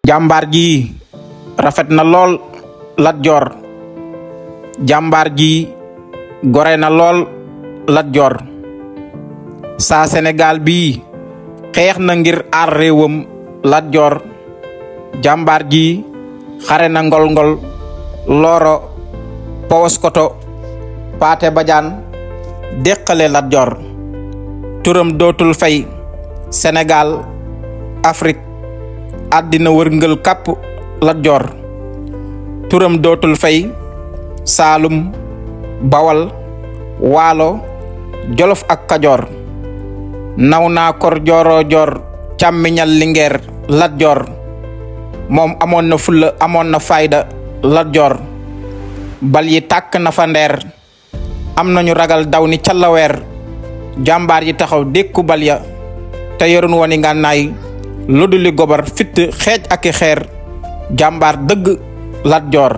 jàmbaar ji rafet na lool Lat Joor jàmbaar ji gore na lool Lat Joor saa Sénégal bii xeex na ngir aar réewam Lat Joor jàmbaar ji xare na ngol-ngol looro Paoskoto Paate Badiane déqale Lat Joor turam dootul fay Sénégal Afrique àddina wërngël kàpp Lat Joor turam dootul fay Saalum Bawal Waalo Jolof ak Kajoor naw naa kor jooro joor càmmiñal Lingeer Lat Joor moom amoon na fulla amoon na fayda Lat Joor bal yi tàkk na fa ndeer am nañu ragal daw ni callaweer jàmbaar yi taxaw dékku bal ya te yorun woni ngànnaay lu duli gobar fitt xeej ak i xeer jàmbaar dëgg Lat Joor